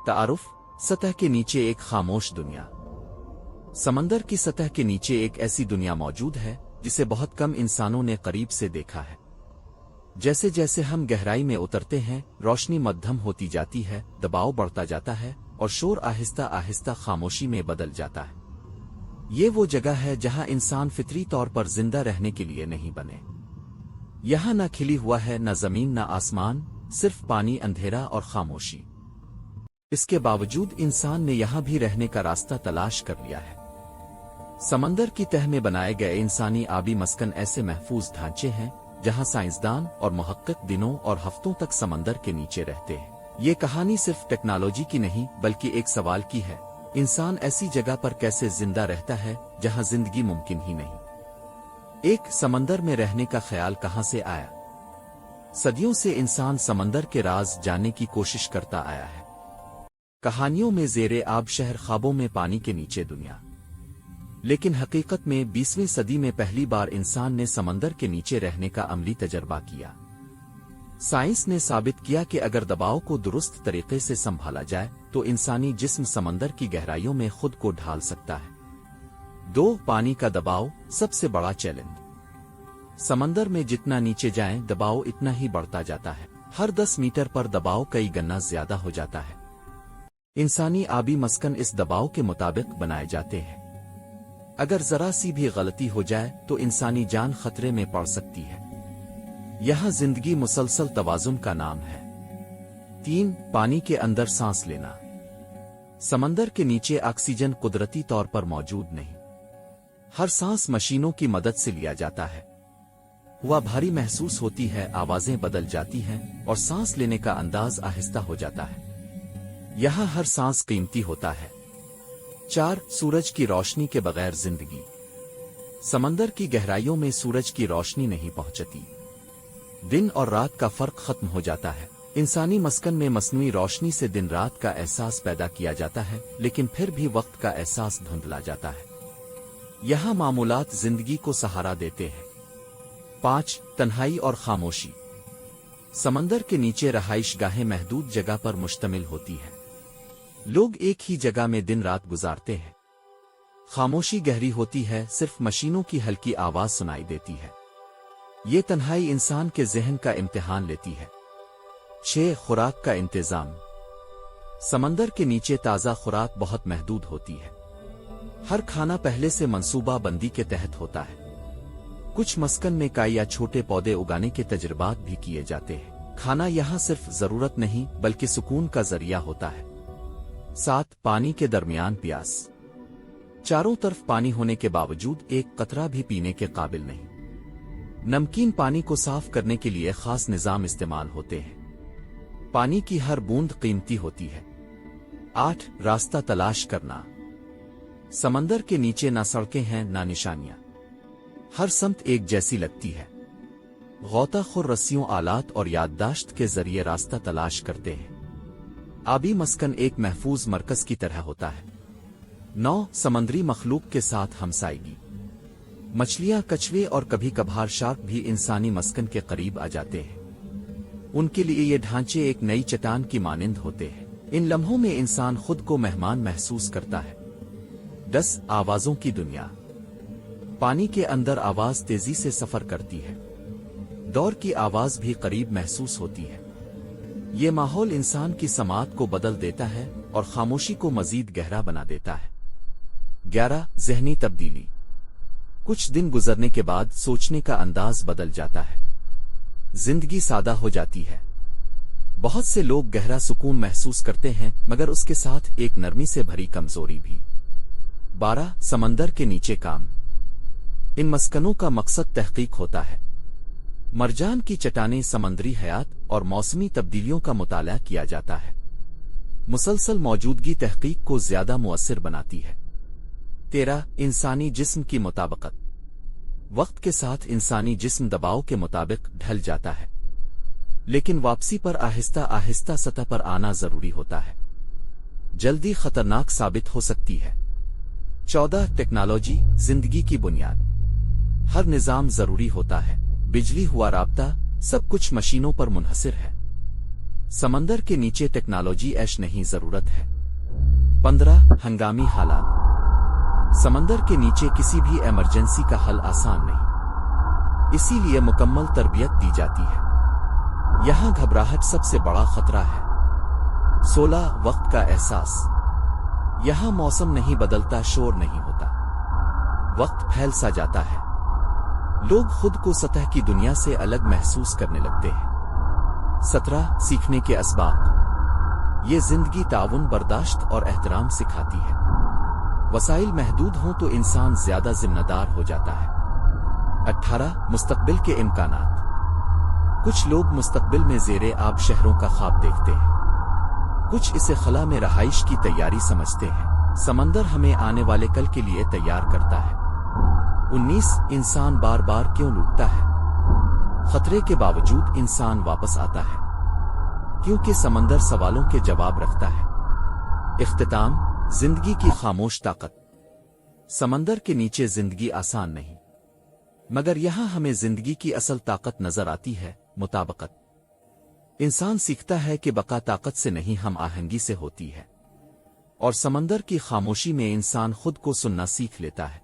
तारुफ, सतह के नीचे एक खामोश दुनिया। समंदर की सतह के नीचे एक ऐसी दुनिया मौजूद है जिसे बहुत कम इंसानों ने करीब से देखा है। जैसे जैसे हम गहराई में उतरते हैं, रोशनी मध्यम होती जाती है, दबाव बढ़ता जाता है और शोर आहिस्ता आहिस्ता खामोशी में बदल जाता है। ये वो जगह है जहां इंसान फितरी तौर पर जिंदा रहने के लिए नहीं बने। यहां न खिली हुआ है न जमीन न आसमान, सिर्फ पानी, अंधेरा और खामोशी। इसके बावजूद इंसान ने यहां भी रहने का रास्ता तलाश कर लिया है। समंदर की तह में बनाए गए इंसानी आबी मस्कन ऐसे महफूज ढांचे हैं जहां साइंसदान और मुहक्किक दिनों और हफ्तों तक समंदर के नीचे रहते हैं। ये कहानी सिर्फ टेक्नोलॉजी की नहीं बल्कि एक सवाल की है, इंसान ऐसी जगह पर कैसे जिंदा रहता है जहां जिंदगी मुमकिन ही नहीं। एक समंदर में रहने का ख्याल कहां से आया? सदियों से इंसान समंदर के राज जानने की कोशिश करता आया है। कहानियों में ज़ेरे आब शहर, ख्वाबों में पानी के नीचे दुनिया। लेकिन हकीकत में 20वीं सदी में पहली बार इंसान ने समंदर के नीचे रहने का अमली तजर्बा किया। साइंस ने साबित किया कि अगर दबाव को दुरुस्त तरीके से संभाला जाए तो इंसानी जिस्म समंदर की गहराइयों में खुद को ढाल सकता है। 2. पानी का दबाव, सबसे बड़ा चैलेंज। समंदर में जितना नीचे जाएं, दबाव इतना ही बढ़ता जाता है। हर 10 मीटर पर दबाव कई गुना ज्यादा हो जाता है। इंसानी आबी मस्कन इस दबाव के मुताबिक बनाए जाते हैं। अगर जरा सी भी गलती हो जाए तो इंसानी जान खतरे में पड़ सकती है। यहां जिंदगी मुसलसल तवाजुन का नाम है। 3. पानी के अंदर सांस लेना। समंदर के नीचे ऑक्सीजन कुदरती तौर पर मौजूद नहीं। हर सांस मशीनों की मदद से लिया जाता है। हवा भारी महसूस होती है, आवाजें बदल जाती हैं और सांस लेने का अंदाज आहिस्ता हो जाता है। यहां हर सांस कीमती होता है। 4. सूरज की रोशनी के बगैर जिंदगी। समंदर की गहराइयों में सूरज की रोशनी नहीं पहुंचती। दिन और रात का फर्क खत्म हो जाता है। इंसानी मस्कन में मस्नुई रोशनी से दिन रात का एहसास पैदा किया जाता है, लेकिन फिर भी वक्त का एहसास धुंधला जाता है। यहां मामूलात जिंदगी को सहारा देते हैं। 5. तन्हाई और खामोशी। समंदर के नीचे रहाइशगाहें महदूद जगह पर मुश्तमिल होती हैं। लोग एक ही जगह में दिन रात गुजारते हैं। खामोशी गहरी होती है, सिर्फ मशीनों की हल्की आवाज सुनाई देती है। ये तन्हाई इंसान के जहन का इम्तिहान लेती है। 6. खुराक का इंतजाम। समंदर के नीचे ताज़ा खुराक बहुत महदूद होती है। हर खाना पहले से मंसूबा बंदी के तहत होता है। कुछ मस्कन में काई या छोटे पौधे उगाने के तजुर्बात भी किए जाते हैं। खाना यहाँ सिर्फ जरूरत नहीं बल्कि सुकून का जरिया होता है। 7. पानी के दरमियान प्यास। चारों तरफ पानी होने के बावजूद एक कतरा भी पीने के काबिल नहीं। नमकीन पानी को साफ करने के लिए खास निजाम इस्तेमाल होते हैं। पानी की हर बूंद कीमती होती है। 8. रास्ता तलाश करना। समंदर के नीचे ना सड़कें हैं ना निशानियां। हर समत एक जैसी लगती है। गौताखोर रस्सियों, आलात और याददाश्त के जरिए रास्ता तलाश करते हैं। आबी मस्कन एक महफूज मरकज की तरह होता है। 9. समुद्री मखलूक के साथ हमसायगी। मछलियां, कछुए और कभी कभार शार्क भी इंसानी मस्कन के करीब आ जाते हैं। उनके लिए ये ढांचे एक नई चट्टान की मानिंद होते हैं। इन लम्हों में इंसान खुद को मेहमान महसूस करता है। 10. आवाजों की दुनिया। पानी के अंदर आवाज तेजी से सफर करती है। दौर की आवाज भी करीब महसूस होती है। ये माहौल इंसान की समात को बदल देता है और खामोशी को मजीद गहरा बना देता है। 11. ज़हनी तब्दीली। कुछ दिन गुजरने के बाद सोचने का अंदाज बदल जाता है। जिंदगी सादा हो जाती है। बहुत से लोग गहरा सुकून महसूस करते हैं, मगर उसके साथ एक नरमी से भरी कमजोरी भी। 12. समंदर के नीचे काम। इन मस्कनों का मकसद तहकीक होता है। मरजान की चट्टानें, समंदरी हयात और मौसमी तब्दीलियों का मुताला किया जाता है। मुसलसल मौजूदगी तहकीक को ज्यादा मुअस्सिर बनाती है। 13. इंसानी जिस्म की मुताबिकत। वक्त के साथ इंसानी जिस्म दबाव के मुताबिक ढल जाता है, लेकिन वापसी पर आहिस्ता आहिस्ता सतह पर आना जरूरी होता है। जल्दी खतरनाक साबित हो सकती है। 14. टेक्नोलॉजी, जिंदगी की बुनियाद। हर निजाम जरूरी होता है। बिजली हुआ राब्ता, सब कुछ मशीनों पर मुनहसिर है। समंदर के नीचे टेक्नोलॉजी ऐश नहीं जरूरत है। 15 हंगामी हालात। समंदर के नीचे किसी भी इमरजेंसी का हल आसान नहीं, इसीलिए मुकम्मल तरबियत दी जाती है। यहां घबराहट सबसे बड़ा खतरा है। 16 वक्त का एहसास। यहां मौसम नहीं बदलता, शोर नहीं होता, वक्त फैल सा जाता है। लोग खुद को सतह की दुनिया से अलग महसूस करने लगते हैं। 17 सीखने के असबाब। ये जिंदगी ताउन, बर्दाश्त और एहतराम सिखाती है। वसाइल महदूद हों तो इंसान ज्यादा जिम्मेदार हो जाता है। 18 मुस्तकबिल के इम्कानात। कुछ लोग मुस्तकबिल में ज़ेरे आब शहरों का ख्वाब देखते हैं, कुछ इसे खला में रहाइश की तैयारी समझते हैं। समंदर हमें आने वाले कल के लिए तैयार करता है। 19 इंसान बार बार क्यों लूटता है? खतरे के बावजूद इंसान वापस आता है, क्योंकि समंदर सवालों के जवाब रखता है। इख्तिताम, जिंदगी की खामोश ताकत। समंदर के नीचे जिंदगी आसान नहीं, मगर यहां हमें जिंदगी की असल ताकत नजर आती है, मुताबकत। इंसान सीखता है कि बका ताकत से नहीं, हम आहंगी से होती है। और समंदर की खामोशी में इंसान खुद को सुनना सीख लेता है।